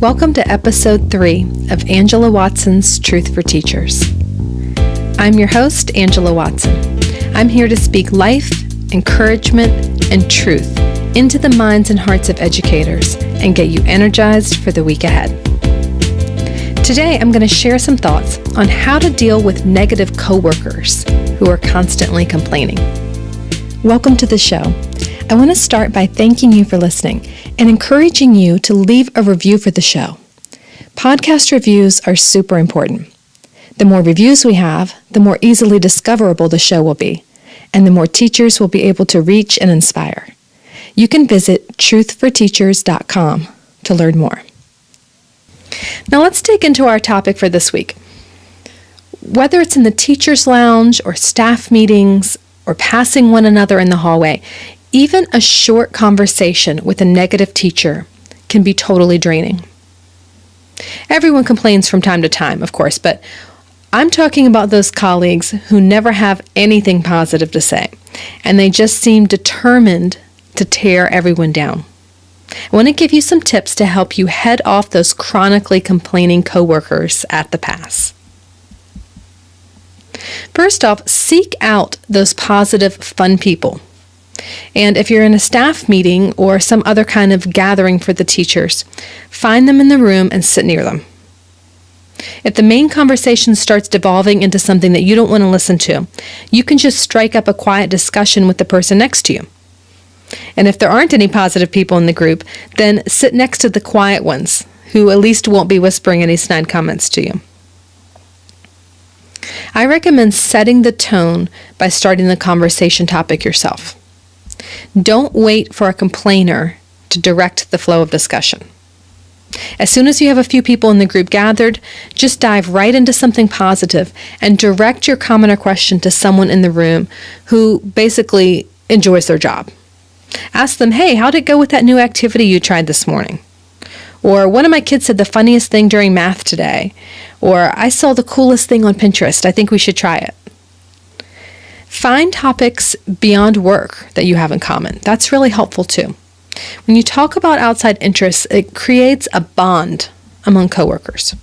Welcome to Episode 3 of Angela Watson's Truth for Teachers. I'm your host, Angela Watson. I'm here to speak life, encouragement, and truth into the minds and hearts of educators and get you energized for the week ahead. Today, I'm going to share some thoughts on how to deal with negative coworkers who are constantly complaining. Welcome to the show. I want to start by thanking you for listening and encouraging you to leave a review for the show. Podcast reviews are super important. The more reviews we have, the more easily discoverable the show will be, and the more teachers will be able to reach and inspire. You can visit truthforteachers.com to learn more. Now let's dig into our topic for this week. Whether it's in the teacher's lounge or staff meetings or passing one another in the hallway, even a short conversation with a negative teacher can be totally draining. Everyone complains from time to time, of course, but I'm talking about those colleagues who never have anything positive to say, and they just seem determined to tear everyone down. I want to give you some tips to help you head off those chronically complaining coworkers at the pass. First off, seek out those positive, fun people. And if you're in a staff meeting or some other kind of gathering for the teachers, find them in the room and sit near them. If the main conversation starts devolving into something that you don't want to listen to, you can just strike up a quiet discussion with the person next to you. And if there aren't any positive people in the group, then sit next to the quiet ones, who at least won't be whispering any snide comments to you. I recommend setting the tone by starting the conversation topic yourself. Don't wait for a complainer to direct the flow of discussion. As soon as you have a few people in the group gathered, just dive right into something positive and direct your comment or question to someone in the room who basically enjoys their job. Ask them, hey, how'd it go with that new activity you tried this morning? Or one of my kids said the funniest thing during math today. Or I saw the coolest thing on Pinterest. I think we should try it. Find topics beyond work that you have in common. That's really helpful too. When you talk about outside interests, it creates a bond among coworkers.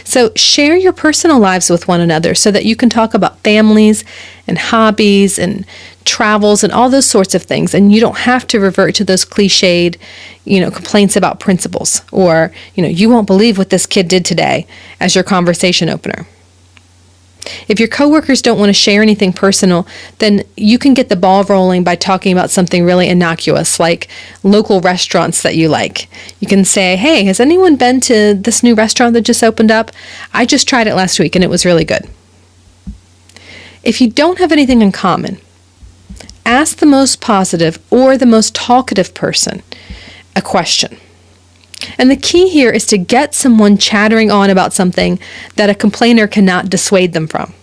So share your personal lives with one another so that you can talk about families and hobbies and travels and all those sorts of things. And you don't have to revert to those cliched, complaints about principals or, you won't believe what this kid did today as your conversation opener. If your coworkers don't want to share anything personal, then you can get the ball rolling by talking about something really innocuous, like local restaurants that you like. You can say, hey, has anyone been to this new restaurant that just opened up? I just tried it last week and it was really good. If you don't have anything in common, ask the most positive or the most talkative person a question. And the key here is to get someone chattering on about something that a complainer cannot dissuade them from.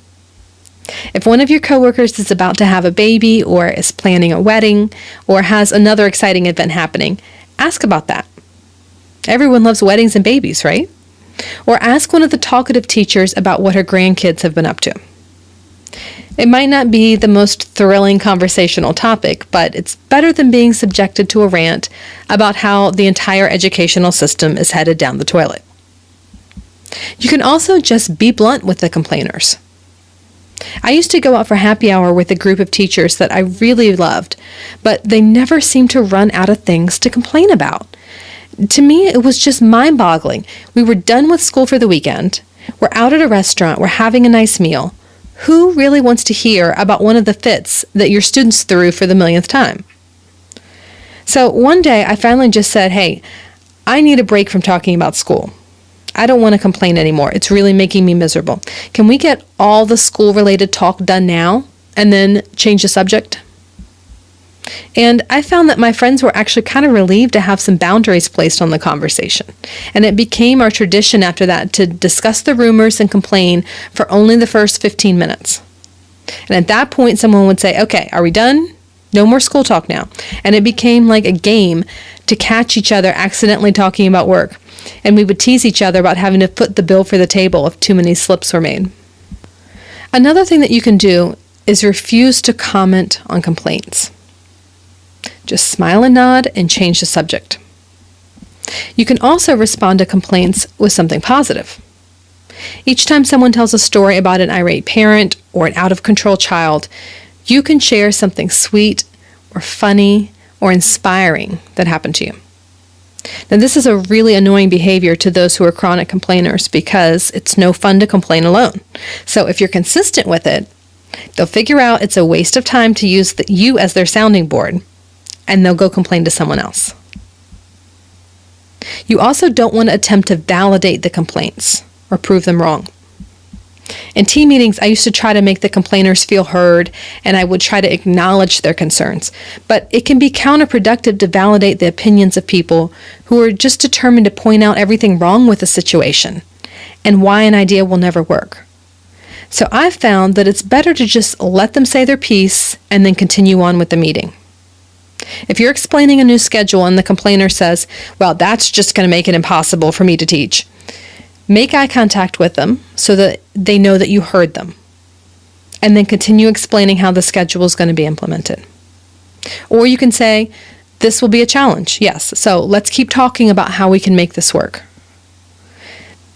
If one of your coworkers is about to have a baby or is planning a wedding or has another exciting event happening, ask about that. Everyone loves weddings and babies, right? Or ask one of the talkative teachers about what her grandkids have been up to. It might not be the most thrilling conversational topic, but it's better than being subjected to a rant about how the entire educational system is headed down the toilet. You can also just be blunt with the complainers. I used to go out for happy hour with a group of teachers that I really loved, but they never seemed to run out of things to complain about. To me, it was just mind-boggling. We were done with school for the weekend. We're out at a restaurant. We're having a nice meal. Who really wants to hear about one of the fits that your students threw for the millionth time? So one day I finally just said, hey, I need a break from talking about school. I don't want to complain anymore. It's really making me miserable. Can we get all the school-related talk done now and then change the subject? And I found that my friends were actually kind of relieved to have some boundaries placed on the conversation. And it became our tradition after that to discuss the rumors and complain for only the first 15 minutes. And at that point, someone would say, okay, are we done? No more school talk now. And it became like a game to catch each other accidentally talking about work. And we would tease each other about having to foot the bill for the table if too many slips were made. Another thing that you can do is refuse to comment on complaints. Just smile and nod and change the subject. You can also respond to complaints with something positive. Each time someone tells a story about an irate parent or an out-of-control child, you can share something sweet or funny or inspiring that happened to you. Now, this is a really annoying behavior to those who are chronic complainers because it's no fun to complain alone. So if you're consistent with it, they'll figure out it's a waste of time to use you as their sounding board, and they'll go complain to someone else. You also don't want to attempt to validate the complaints or prove them wrong. In team meetings, I used to try to make the complainers feel heard, and I would try to acknowledge their concerns. But it can be counterproductive to validate the opinions of people who are just determined to point out everything wrong with the situation and why an idea will never work. So I've found that it's better to just let them say their piece and then continue on with the meeting. If you're explaining a new schedule and the complainer says, well, that's just going to make it impossible for me to teach, make eye contact with them so that they know that you heard them, and then continue explaining how the schedule is going to be implemented. Or you can say, this will be a challenge, yes, so let's keep talking about how we can make this work.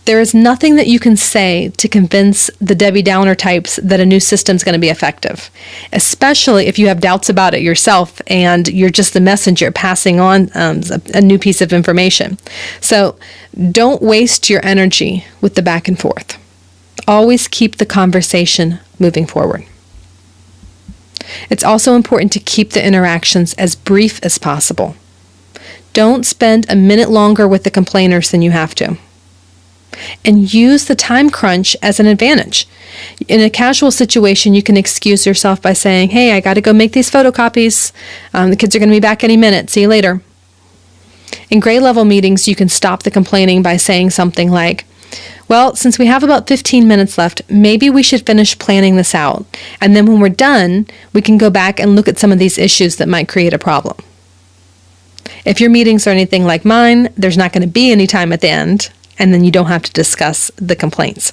There is nothing that you can say to convince the Debbie Downer types that a new system is going to be effective, especially if you have doubts about it yourself and you're just the messenger passing on a new piece of information. So don't waste your energy with the back and forth. Always keep the conversation moving forward. It's also important to keep the interactions as brief as possible. Don't spend a minute longer with the complainers than you have to. And use the time crunch as an advantage. In a casual situation, you can excuse yourself by saying, hey, I got to go make these photocopies. The kids are going to be back any minute. See you later. In grade level meetings, you can stop the complaining by saying something like, well, since we have about 15 minutes left, maybe we should finish planning this out. And then when we're done, we can go back and look at some of these issues that might create a problem. If your meetings are anything like mine, there's not going to be any time at the end, and then you don't have to discuss the complaints.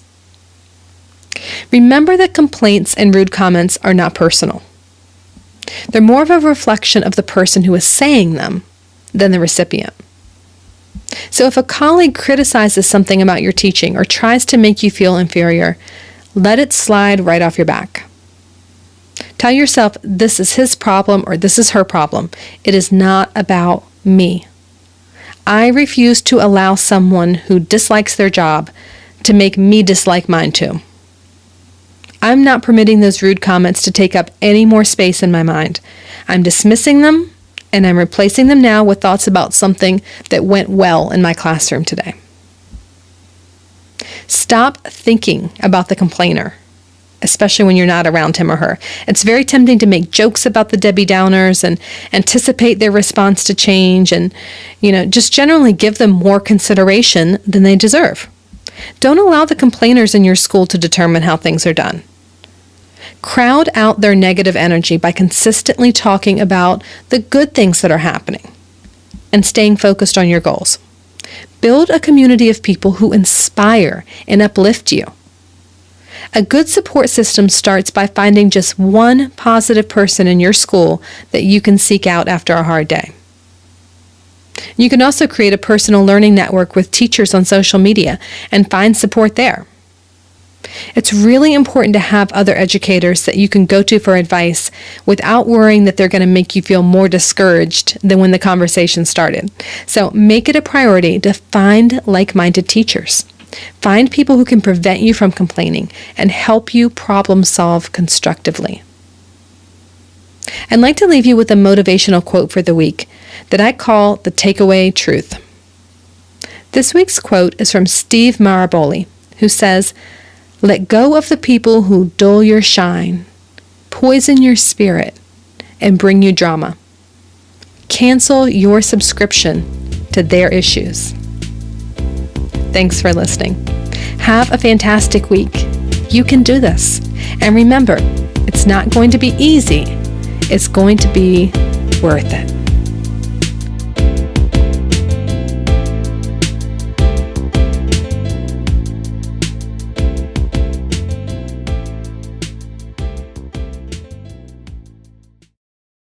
Remember that complaints and rude comments are not personal. They're more of a reflection of the person who is saying them than the recipient. So if a colleague criticizes something about your teaching or tries to make you feel inferior, let it slide right off your back. Tell yourself this is his problem or this is her problem. It is not about me. I refuse to allow someone who dislikes their job to make me dislike mine too. I'm not permitting those rude comments to take up any more space in my mind. I'm dismissing them, and I'm replacing them now with thoughts about something that went well in my classroom today. Stop thinking about the complainer, especially when you're not around him or her. It's very tempting to make jokes about the Debbie Downers and anticipate their response to change and, just generally give them more consideration than they deserve. Don't allow the complainers in your school to determine how things are done. Crowd out their negative energy by consistently talking about the good things that are happening and staying focused on your goals. Build a community of people who inspire and uplift you. A good support system starts by finding just one positive person in your school that you can seek out after a hard day. You can also create a personal learning network with teachers on social media and find support there. It's really important to have other educators that you can go to for advice without worrying that they're going to make you feel more discouraged than when the conversation started. So make it a priority to find like-minded teachers. Find people who can prevent you from complaining and help you problem solve constructively. I'd like to leave you with a motivational quote for the week that I call the takeaway truth. This week's quote is from Steve Maraboli, who says, "Let go of the people who dull your shine, poison your spirit, and bring you drama. Cancel your subscription to their issues." Thanks for listening. Have a fantastic week. You can do this. And remember, it's not going to be easy. It's going to be worth it.